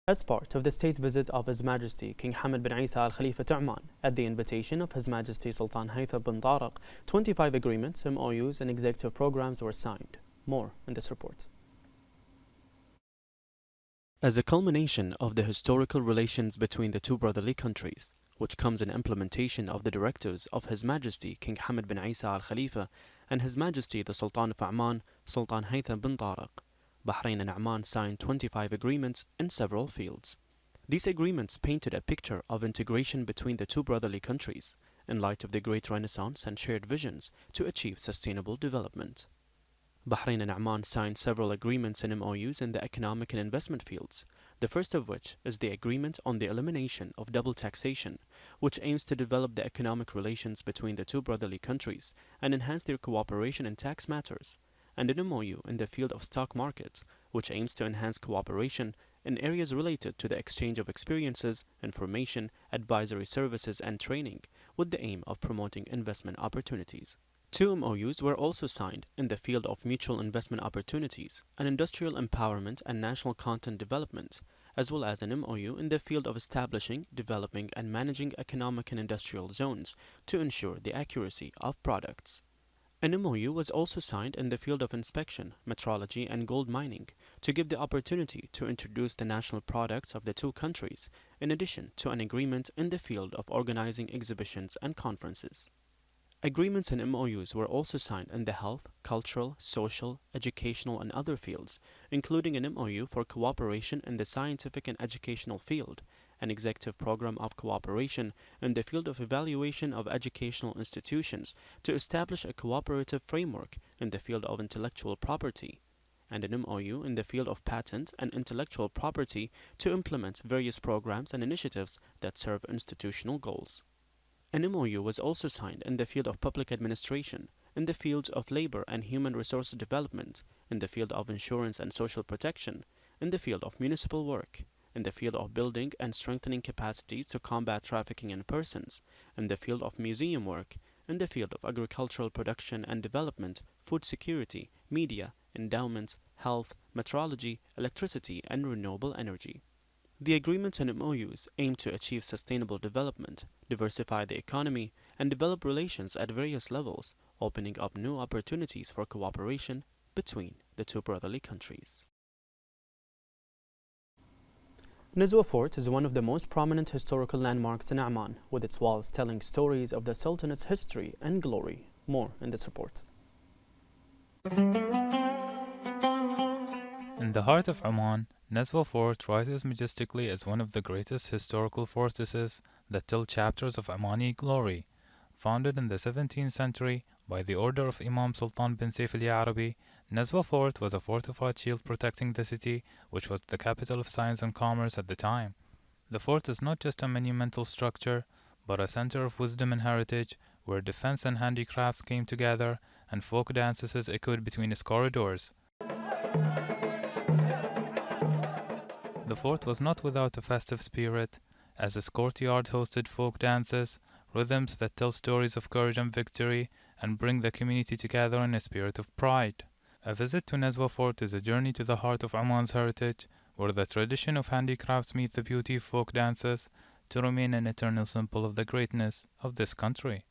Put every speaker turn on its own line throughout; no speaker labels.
as part of the state visit of His Majesty King Hamad bin Isa Al Khalifa to Oman at the invitation of His Majesty Sultan Haytham bin Tariq, 25 agreements, MOUs and executive programs were signed. More in this report. As a culmination of the historical relations between the two brotherly countries, which comes in implementation of the directives of His Majesty King Hamad bin Isa Al Khalifa and His Majesty the Sultan of Oman, Sultan Haytham bin Tariq, Bahrain and Oman signed 25 agreements in several fields. These agreements painted a picture of integration between the two brotherly countries in light of the great renaissance and shared visions to achieve sustainable development. Bahrain and Oman signed several agreements and MOUs in the economic and investment fields, the first of which is the agreement on the elimination of double taxation, which aims to develop the economic relations between the two brotherly countries and enhance their cooperation in tax matters, and an MOU in the field of stock markets, which aims to enhance cooperation in areas related to the exchange of experiences, information, advisory services, and training, with the aim of promoting investment opportunities. Two MOUs were also signed in the field of mutual investment opportunities and industrial empowerment and national content development, as well as an MOU in the field of establishing, developing, and managing economic and industrial zones to ensure the accuracy of products. An MOU was also signed in the field of inspection, metrology, and gold mining to give the opportunity to introduce the national products of the two countries, in addition to an agreement in the field of organizing exhibitions and conferences. Agreements and MOUs were also signed in the health, cultural, social, educational, and other fields, including an MOU for cooperation in the scientific and educational field, an executive program of cooperation in the field of evaluation of educational institutions to establish a cooperative framework in the field of intellectual property, and an MOU in the field of patent and intellectual property to implement various programs and initiatives that serve institutional goals. An MOU was also signed in the field of public administration, in the fields of labor and human resources development, in the field of insurance and social protection, in the field of municipal work, in the field of building and strengthening capacity to combat trafficking in persons, in the field of museum work, in the field of agricultural production and development, food security, media, endowments, health, metrology, electricity, and renewable energy. The agreements and MOUs aim to achieve sustainable development, diversify the economy, and develop relations at various levels, opening up new opportunities for cooperation between the two brotherly countries. Nizwa Fort is one of the most prominent historical landmarks in Oman, with its walls telling stories of the Sultanate's history and glory. More in this report.
In the heart of Oman, Nizwa Fort rises majestically as one of the greatest historical fortresses that tell chapters of Omani glory. Founded in the 17th century by the order of Imam Sultan bin Saif al-Arabi, Nizwa Fort was a fortified shield protecting the city, which was the capital of science and commerce at the time. The fort is not just a monumental structure, but a center of wisdom and heritage, where defense and handicrafts came together and folk dances echoed between its corridors. The fort was not without a festive spirit, as its courtyard hosted folk dances, rhythms that tell stories of courage and victory, and bring the community together in a spirit of pride. A visit to Nizwa Fort is a journey to the heart of Oman's heritage, where the tradition of handicrafts meets the beauty of folk dances, to remain an eternal symbol of the greatness of this country.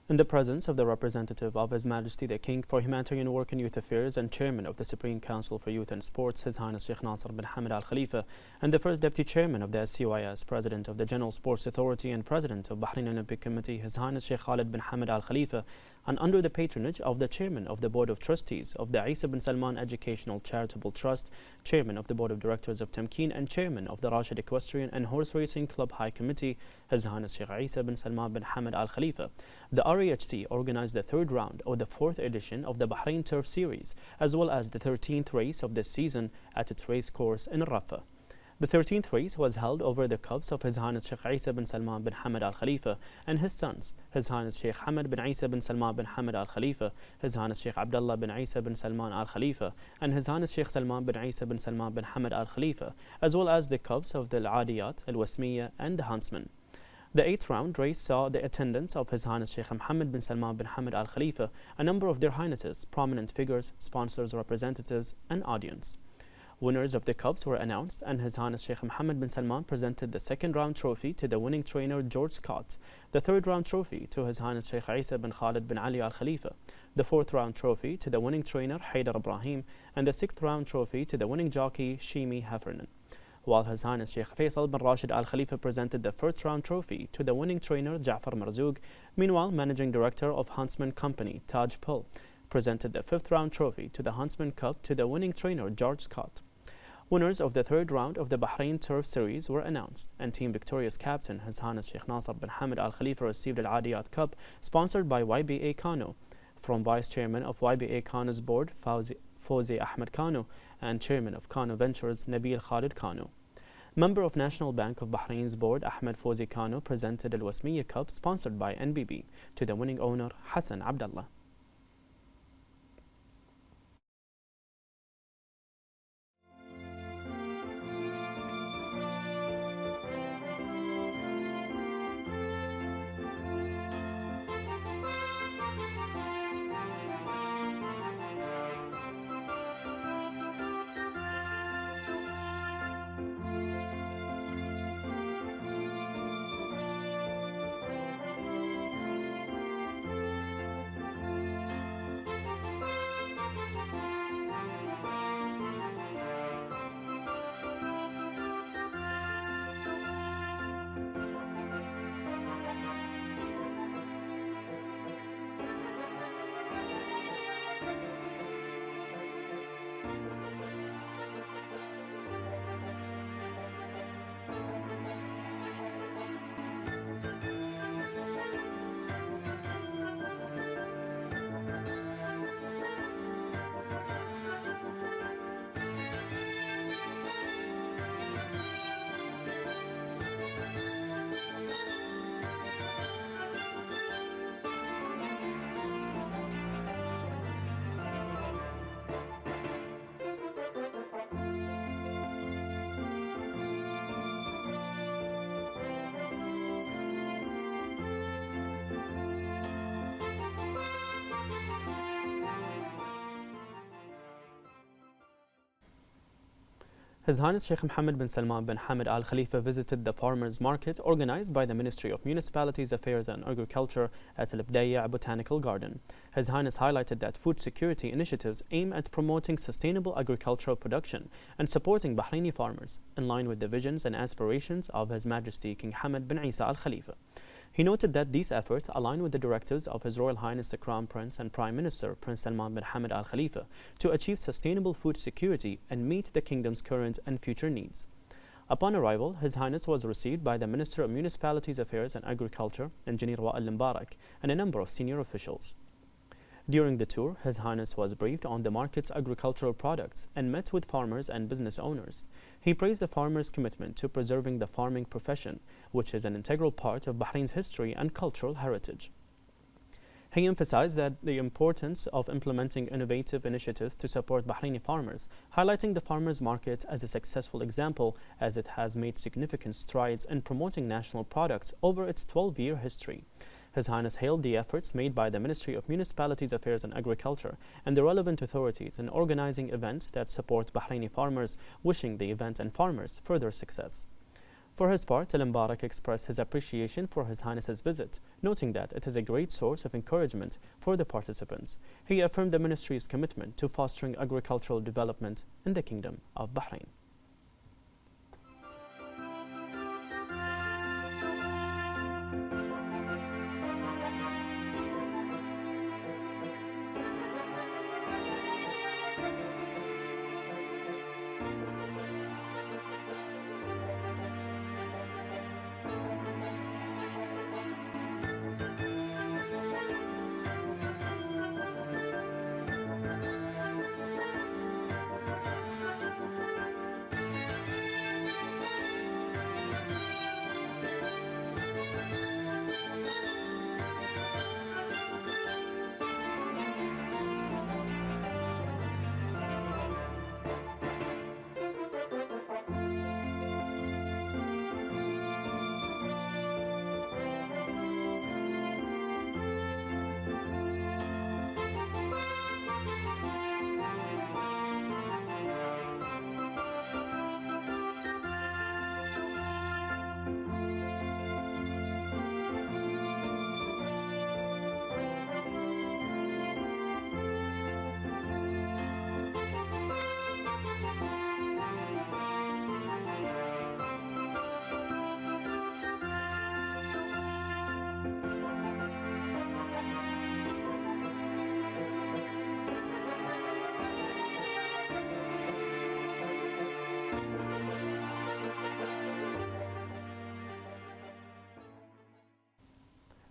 In the presence of the representative of His Majesty the King for Humanitarian Work and Youth Affairs and Chairman of the Supreme Council for Youth and Sports, His Highness Sheikh Nasser bin Hamad Al Khalifa, and the First Deputy Chairman of the SCYS, President of the General Sports Authority and President of Bahrain Olympic Committee, His Highness Sheikh Khalid bin Hamad Al Khalifa, and under the patronage of the Chairman of the Board of Trustees of the Isa bin Salman Educational Charitable Trust, Chairman of the Board of Directors of Tamkeen, and Chairman of the Rashid Equestrian and Horse Racing Club High Committee, His Highness Sheikh Isa bin Salman bin Hamad Al Khalifa. The RAHC organized the third round of the fourth edition of the Bahrain Turf Series, as well as the 13th race of this season at its race course in Rafah. The 13th race was held over the cups of His Highness Sheikh Isa bin Salman bin Hamad Al Khalifa and his sons, His Highness Sheikh Hamad bin Isa bin Salman bin Hamad Al Khalifa, His Highness Sheikh Abdullah bin Isa bin Salman Al Khalifa, and His Highness Sheikh Salman bin Isa bin Salman bin Hamad Al Khalifa, as well as the cups of the Al-Adiyat, Al-Wasmiya, and the Huntsman. The 8th round race saw the attendance of His Highness Sheikh Mohammed bin Salman bin Hamad Al Khalifa, a number of their highnesses, prominent figures, sponsors, representatives, and audience. Winners of the cups were announced, and His Highness Sheikh Mohammed bin Salman presented the second round trophy to the winning trainer George Scott, the third round trophy to His Highness Sheikh Isa bin Khalid bin Ali Al Khalifa, the fourth round trophy to the winning trainer Haydar Ibrahim, and the sixth round trophy to the winning jockey Shimi Heffernan. While His Highness Sheikh Faisal bin Rashid Al Khalifa presented the first round trophy to the winning trainer Ja'far Marzoug. Meanwhile, Managing Director of Huntsman Company Taj Pull presented the fifth round trophy to the Huntsman Cup to the winning trainer George Scott. Winners of the third round of the Bahrain Turf Series were announced, and Team Victorious captain His Highness Sheikh Nasser bin Hamad Al Khalifa received Al Adiyat Cup, sponsored by YBA Kano, from Vice Chairman of YBA Kano's board Fawzi Ahmed Kano and Chairman of Kano Ventures Nabil Khalid Kano. Member of National Bank of Bahrain's board Ahmed Fawzi Kano presented Al Wasmiya Cup, sponsored by NBB, to the winning owner Hassan Abdallah. His Highness Sheikh Mohammed bin Salman bin Hamad Al Khalifa visited the farmers' market organized by the Ministry of Municipalities Affairs and Agriculture at Al Bdayya Botanical Garden. His Highness highlighted that food security initiatives aim at promoting sustainable agricultural production and supporting Bahraini farmers, in line with the visions and aspirations of His Majesty King Hamad bin Isa Al Khalifa. He noted that these efforts align with the directives of His Royal Highness the Crown Prince and Prime Minister Prince Salman bin Hamad Al Khalifa to achieve sustainable food security and meet the kingdom's current and future needs. Upon arrival, His Highness was received by the Minister of Municipalities Affairs and Agriculture, Engineer Wa'il Mbarak, and a number of senior officials. During the tour, His Highness was briefed on the market's agricultural products and met with farmers and business owners. He praised the farmers' commitment to preserving the farming profession, which is an integral part of Bahrain's history and cultural heritage. He emphasized that the importance of implementing innovative initiatives to support Bahraini farmers, highlighting the farmers' market as a successful example, as it has made significant strides in promoting national products over its 12-year history. His Highness hailed the efforts made by the Ministry of Municipalities Affairs and Agriculture and the relevant authorities in organizing events that support Bahraini farmers, wishing the event and farmers further success. For his part, Al Mbarak expressed his appreciation for His Highness's visit, noting that it is a great source of encouragement for the participants. He affirmed the Ministry's commitment to fostering agricultural development in the Kingdom of Bahrain.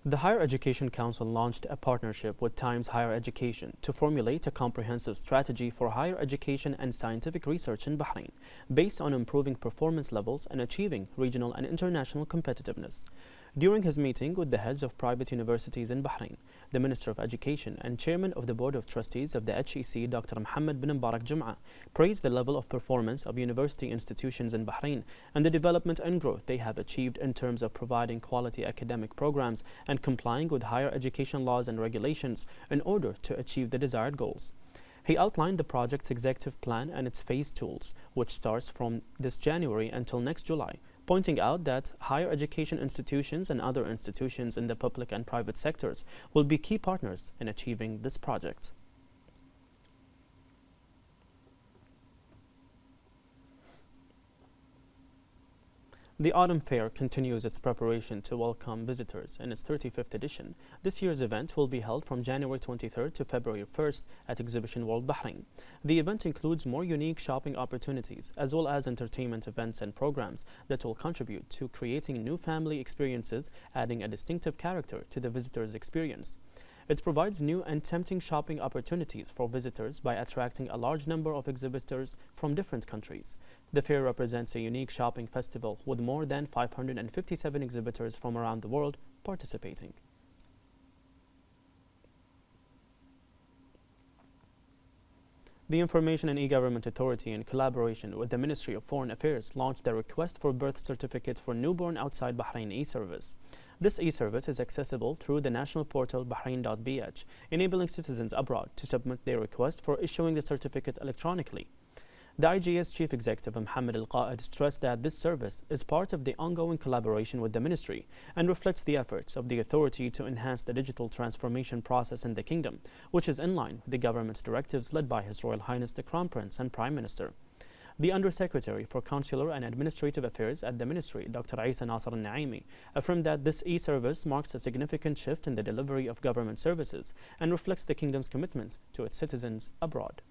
The Higher Education Council launched a partnership with Times Higher Education to formulate a comprehensive strategy for higher education and scientific research in Bahrain, based on improving performance levels and achieving regional and international competitiveness. During his meeting with the heads of private universities in Bahrain, the Minister of Education and Chairman of the Board of Trustees of the HEC, Dr. Mohammed bin Mbarak Jum'a, praised the level of performance of university institutions in Bahrain and the development and growth they have achieved in terms of providing quality academic programs and complying with higher education laws and regulations in order to achieve the desired goals. He outlined the project's executive plan and its phase tools, which starts from this January until next July, pointing out that higher education institutions and other institutions in the public and private sectors will be key partners in achieving this project. The Autumn Fair continues its preparation to welcome visitors in its 35th edition. This year's event will be held from January 23rd to February 1st at Exhibition World Bahrain. The event includes more unique shopping opportunities as well as entertainment events and programs that will contribute to creating new family experiences, adding a distinctive character to the visitor's experience. It provides new and tempting shopping opportunities for visitors by attracting a large number of exhibitors from different countries. The fair represents a unique shopping festival with more than 557 exhibitors from around the world participating. The Information and E-Government Authority, in collaboration with the Ministry of Foreign Affairs, launched the Request for Birth Certificate for Newborn Outside Bahrain e-Service. This e-service is accessible through the national portal Bahrain.bh, enabling citizens abroad to submit their request for issuing the certificate electronically. The IGS Chief Executive Mohammed Al-Qaid stressed that this service is part of the ongoing collaboration with the Ministry and reflects the efforts of the authority to enhance the digital transformation process in the Kingdom, which is in line with the government's directives led by His Royal Highness the Crown Prince and Prime Minister. The Undersecretary for Consular and Administrative Affairs at the Ministry, Dr. Isa Nasser al-Naimi, affirmed that this e-service marks a significant shift in the delivery of government services and reflects the Kingdom's commitment to its citizens abroad.